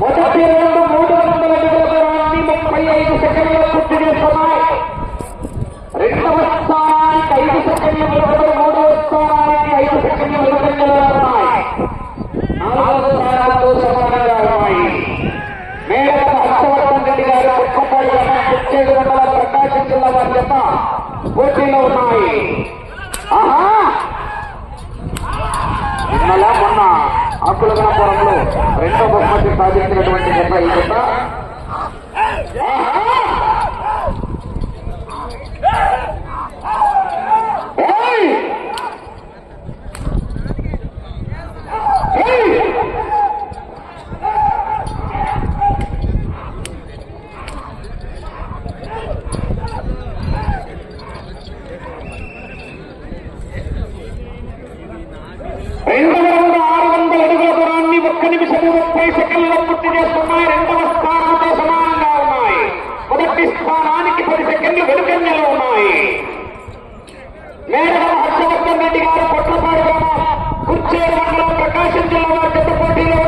మొదటి రౌండ్ 300 అడుగుల దూరాన్ని 35 సెకండ్ల పూర్తి చేస్తున్నాయి. రెండవ స్థానానికి 5 సెకండ్లు వెనుకబడి మూడవ స్థానానికి 5 సెకండ్లు వెనుకంజలో ఉన్నాయి. నాలుగవ స్థానాలతో సమానంగా ఉన్నాయి. మేడల హర్షవర్ధన్ రెడ్డి గారు కుక్కపాడు కుచ్చేడు మండల ప్రకాశం జిల్లా వారి జత పోటీలో ఉన్నాయి. నిన్నలా మొన్న ఆకులగనపురంలో రెండో బహుమతి సాధించినటువంటి జత ఈ జత. రెండవ రౌండ్ 600 అడుగుల దూరాన్ని 1 నిమిషం 30 సెకండ్ల పూర్తి చేస్తున్నాయి. రెండవ స్థానంతో సమానంగా ఉన్నాయి. మొదటి స్థానానికి 10 సెకండ్లు వెనుకంజలో ఉన్నాయి. మేడల హర్షవర్ధన్ రెడ్డి గారు కొట్లపాడు గ్రామం కుర్చేరు మండలం ప్రకాశం జిల్లా వారి జత పోటీలో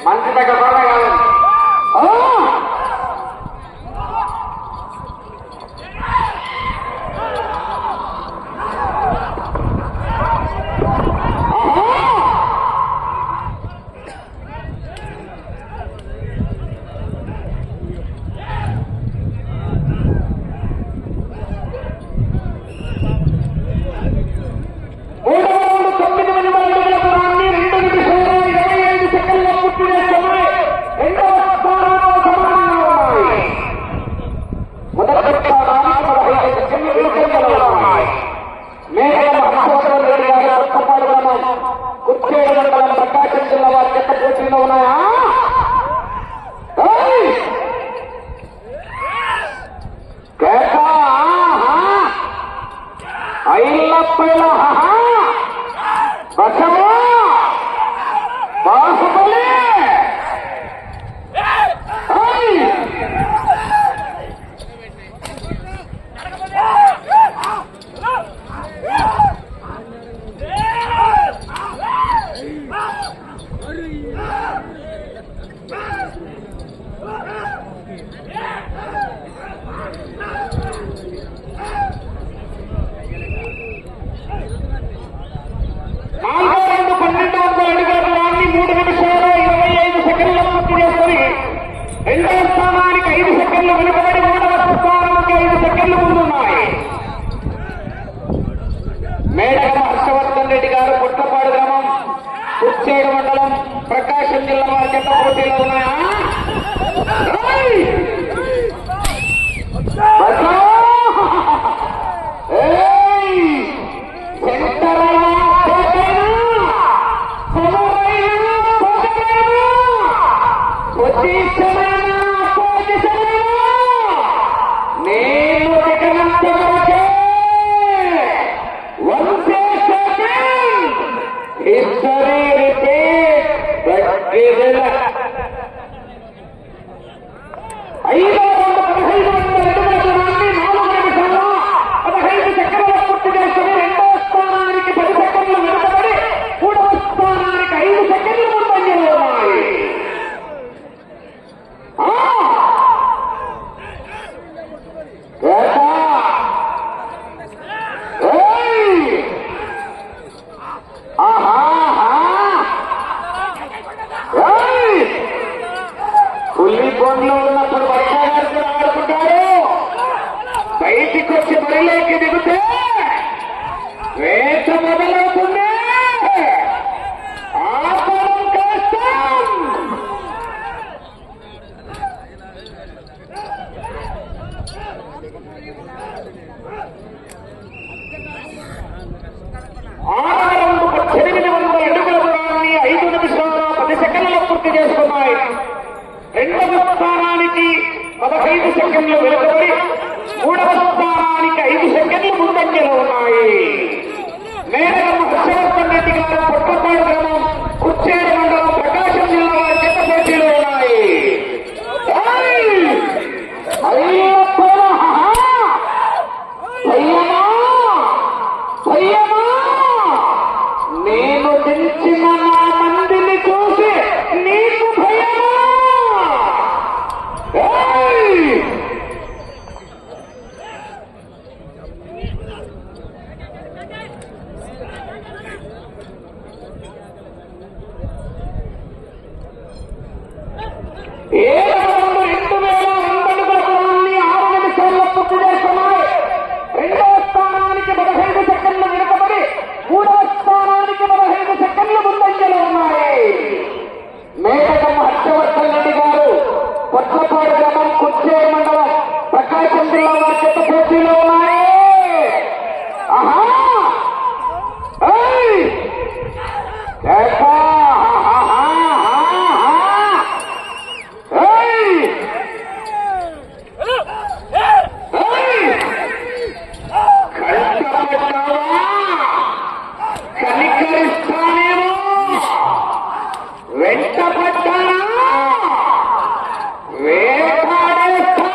మంచి దగ్గర కాదు. ప్రకాశం జిల్లా వారి జత పోటీలో ఉన్నాయా? ఐలప్పల బసవా బాసుబలి రెండవ స్థానానికి 5 సెకండ్లు వెనుకబడి మూడవ స్థానానికి 5 సెకండ్లు ముందున్నాయి. మేడల హర్షవర్ధన్ రెడ్డి గారు కొట్లపాడు గ్రామం కుచ్చేడు మండలం ప్రకాశం జిల్లా వారి జత పోటీలో ఉన్నాయా? నేను దిగనంత వరకే హిస్టరీ రిపీట్. ఐదో రౌండ్ 1500 అడుగుల దూరాన్ని 4 నిమిషాల 15 సెకండ్ల పూర్తి చేసుకుని రెండో స్థానానికి 10 సెకండ్లు వెనుకబడి మూడవ స్థానానికి 5 సెకండ్లు ముందంజలో ఉన్నాయి. పుల్లిపోన్లో ఉన్నప్పుడు వర్షాగారు ఆడుకుంటారు. బయటికి వచ్చి బరిలోకి దిగితే వేట మొదలవుతుంది. ఆపడం కష్టం. ఆరు 800 అడుగుల దూరాన్ని 5 నిమిషాల 10 సెకండ్లలో పూర్తి చేసుకున్నాయి. రెండవ స్థానానికి 15 సెకండ్లు వెనుకబడి మూడవ స్థానానికి 5 సెకండ్లు ముందంజలో ఉన్నాయి. మేడగమ్మ హర్షవర్ధన్ రెడ్డి గారు పొట్టపాడు గ్రామం కుచ్చేరు మండలం ప్రకాశం జిల్లా వారి చేత పోటీలో ఉన్నాయి. నేను తెచ్చిన నా మందిని చూసి నీకు భయమా? రెండవ స్థానానికి 15 సెకండ్లు వెనుకబడి మూడవ స్థానానికి 15 సెకండ్లు ముందంజలో ఉన్నాయి. మేడగమ్మ హర్షవర్ధన్ రెడ్డి గారు పొట్లపాడు గ్రామం కుచ్చేరు మండలం ప్రకాశం జిల్లా వారి చేత పోటీలో ఉన్నాయి. కనికరిస్తానేమో వెంటపడ్డానా వేటాడేస్తా.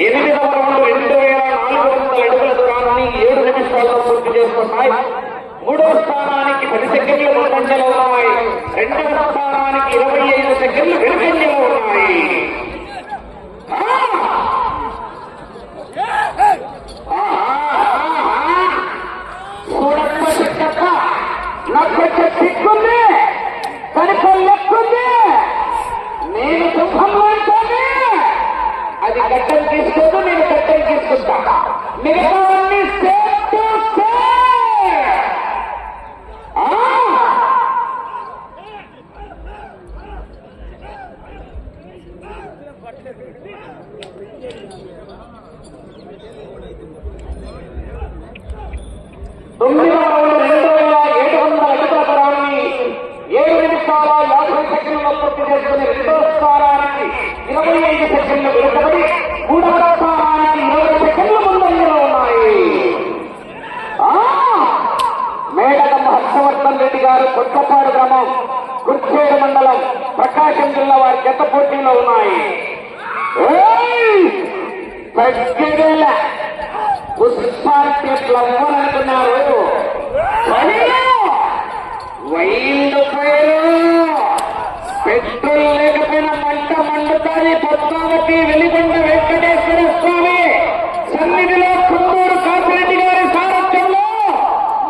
ఎనిమిదవ రౌండ్ 2400 అడుగుల దూరాన్ని 7 నిమిషాల్లో పూర్తి చేసుకున్నాయి. మూడవ స్థానానికి 10 సెకండ్లు ముందంజలో ఉన్నాయి. రెండవ స్థానానికి 25 సెకండ్లు వెనుకంజలో ఉన్నాయి. చూడక్క చెక్క నక్క చెక్కుంది కనిపల్లెక్కుంది. నేను సింహంలో ఉంటాను. అది గట్టలు తీసుకోదు, నేను గట్టలు తీసుకుంటా. మిగతావన్నీ సేఫ్ టు సేఫ్. తొమ్మిదవ రౌండ్ 2700 అడుగుల దూరాన్ని 7 నిమిషాల 50 సెకండ్లలో పూర్తి చేసుకుని రెండో స్థానానికి 25 సెకండ్లు వెనుకబడి మూడవ స్థానానికి 20 సెకండ్లు ముందంజలో ఉన్నాయి. మేడగమ్మ హర్షవర్ధన్ రెడ్డి గారు కొత్తపాడు గ్రామం కుర్చేరు మండలం ప్రకాశం జిల్లా వారి జత పోటీలో ఉన్నాయి. పుష్పానికి ప్లవ్వర్ అనుకున్నారు. వైల్డ్ ఫైర్ పెట్రోల్ లేకపోయినా మంట మండుతాది. పద్మావతి వెలిగొండ వెంకటేశ్వర స్వామి సన్నిధిలో కుందూరు కాపిరెడ్డి గారి సారథ్యంలో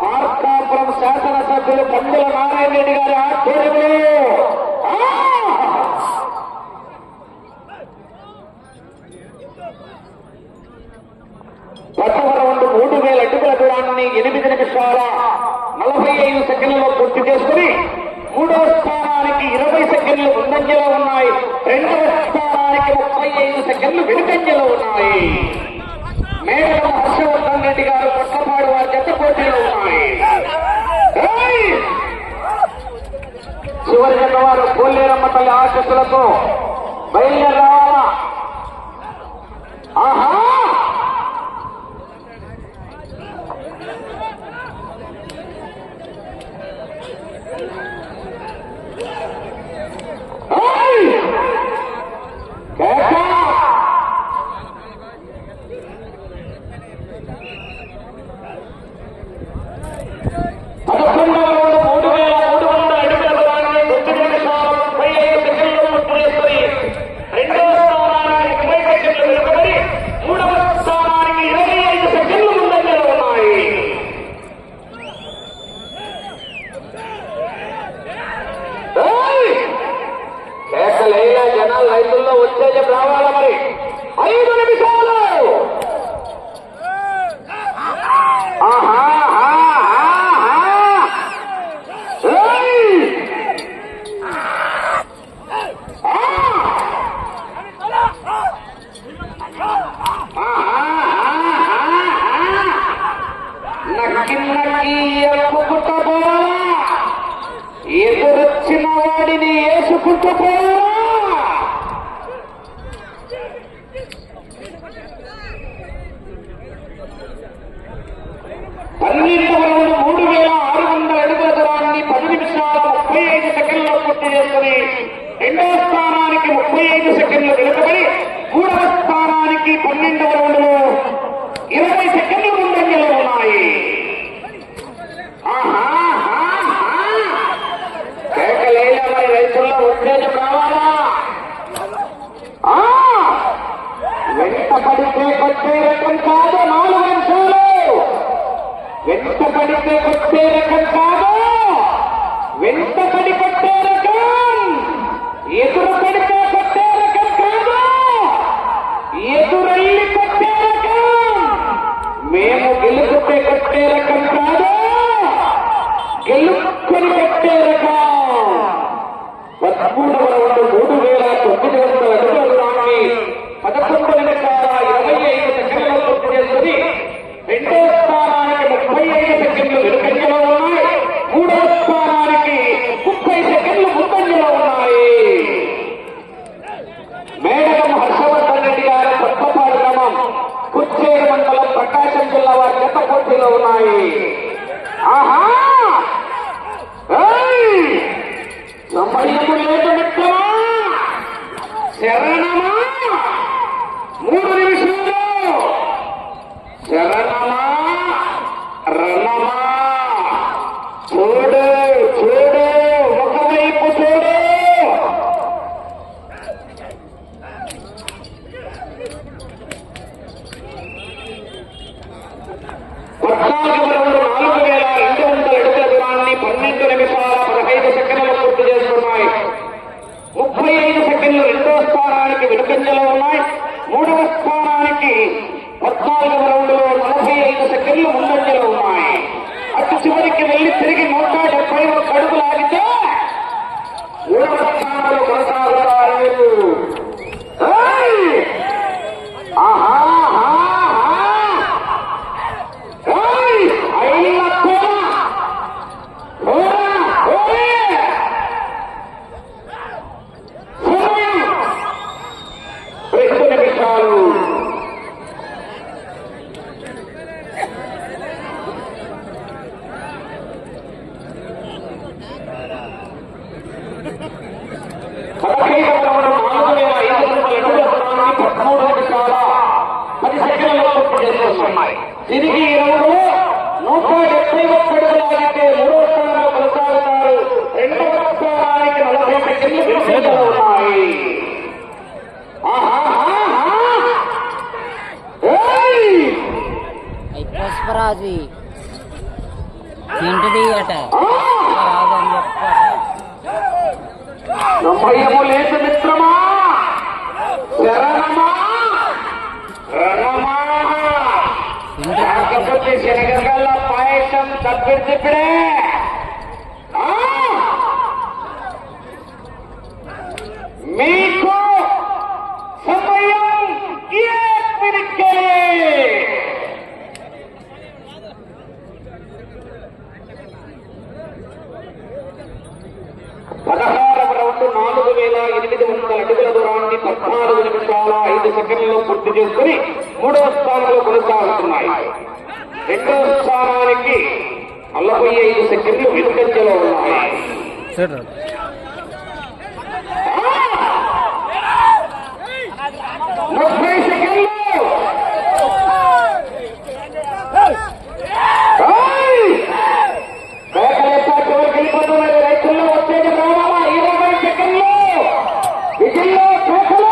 మార్కాపురం శాసనసభ్యులు పండుల నారాయణ రెడ్డి గారి ఆధ్వర్యంలో ప్రథమ రౌండ్ 3000 అడుగుల దూరాన్ని 8 నిమిషాల 45 సెకండ్లలో పూర్తి చేసుకుని మూడవ స్థానానికి 20 సెకండ్లు ముందంజలో ఉన్నాయి. రెండవ స్థానానికి స్థానానికి 35 సెకండ్లు వెనుకంజలో ఉన్నాయి. మేడల హర్షవర్ధన్ రెడ్డి గారు కొత్తపాడు వారి జత పోటీలో ఉన్నాయి. చివరి జత వారు పోలేరమ్మ తల్లి ఆశస్సులతో బయలుదేరి రావాలా. ఆహా జనాలు రైతుల్లో ఉత్తేజం రావాలా మరి. 5 నిమిషాలు. ఎదురొచ్చిన వాడిని వేసుకుంటూ పోవాలా. 12వ రౌండ్ 3600 అడుగుల దూరాన్ని 10 నిమిషాల 35 సెకండ్లలో పూర్తి చేసుకుని 2వ స్థానానికి 35 సెకండ్లు వెనుకబడి 3వ స్థానానికి 12వ రౌండ్లో 20 సెకండ్లు ముందంజలో ఉన్నాయి. కేకలేలా మరి రైతుల్లో ఉత్తేజం రావాలా. వెంట పడితే కొట్టే రకం కాదు. 4 నిమిషాలు. వెంట పడితే కొట్టే రకం కాదు. వెంట పడి కొట్టే రకం. ఎదురు పడితే కొట్టే రకం కాదు. ఎదురెళ్ళి కొట్టే రకం. మేము గెలుపుతే కొట్టే రకం కాదు. గెలుపుకొని కొట్టే రకం. 13వ రౌండ్ 3900 అడుగుల దూరాన్ని 11 నిమిషాల 25 సెకండ్లలో పూర్తి చేసుకుని 2వ స్థానానికి 35 సెకండ్లు వెనుకంజలో ఉన్నాయి. 3వ స్థానానికి 30 సెకండ్లు ముందంజలో ఉన్నాయి. మేడగం హర్షవర్ధన్ రెడ్డి గారు కొత్తపాడు గ్రామం కుచ్చేరు మండలం ప్రకాశం జిల్లా వారి జత పోటీలో ఉన్నాయి. ఆహా సమయము లేదు మిత్రమా. శరణమా. 3 నిమిషాలు. శరణమా రణమా. చూడు చూడు ఒకవైపు చూడు. పద్నాలుగు రౌండ్ 4200 అడుగుల దూరాన్ని 12 నిమిషాల 15 సెకండ్లలో పూర్తి చేస్తున్నాయి. 35 సెకండ్లు 2వ స్థానానికి వెనుకంజలో ఉన్నాయి. 3వ స్థానానికి 14వ రౌండ్ లో 45 సెకండ్లు ముందంజలో ఉన్నాయి. అటు చివరికి వెళ్లి తిరిగి 171 అడుగులు ఆగితే 3వ స్థానంలో కొనసాగుతారు. తిరిగి ఈ రౌండ్ 171 అడుగులు ఆగితే 3వ స్థానంలో కొనసాగుతారు. 2వ స్థానానికి 40 సెకండ్లు వెనుకంజలో ఉన్నాయి. పుష్పరాజు తింటది అట సమయము లేదు మిత్రమా. శరణమా రణమా. కాకపోతే శనగల పాయసం తప్పిడే. మీకు సెకండ్లలో పూర్తి చేసుకుని మూడవ స్థానంలో కొనసాగుతున్నాయి. రెండవ స్థానానికి 45 సెకండ్లు వెనుకంజలో ఉన్నాయి. 30 సెకండ్లు వెళ్ళిపోతున్నారు. రైతుల్లో వచ్చేది రావాలా? 20 సెకండ్లు విజిల్లో కేకలు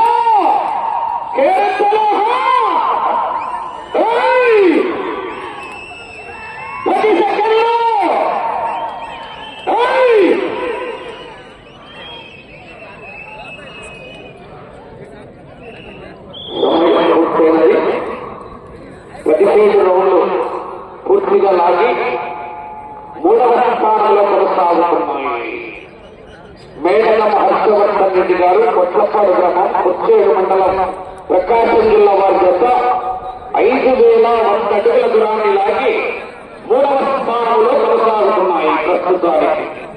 కేరళలో 10 సెకండ్లు ప్రతిసేపు రౌండ్లు పూర్తిగా లాగి మూడవ స్థానంలో కొనసాగుతున్నాయి. మేడలం హర్షవర్ధన్ రెడ్డి గారు కొట్లపాడు గ్రామం కొచ్చేడు మండలం ప్రకాశం జిల్లా వారి చేత 5,100 అడుగుల దూరాన్ని లాగి మూడవ స్థానంలో కొనసాగుతున్నాయి ప్రస్తుతానికి.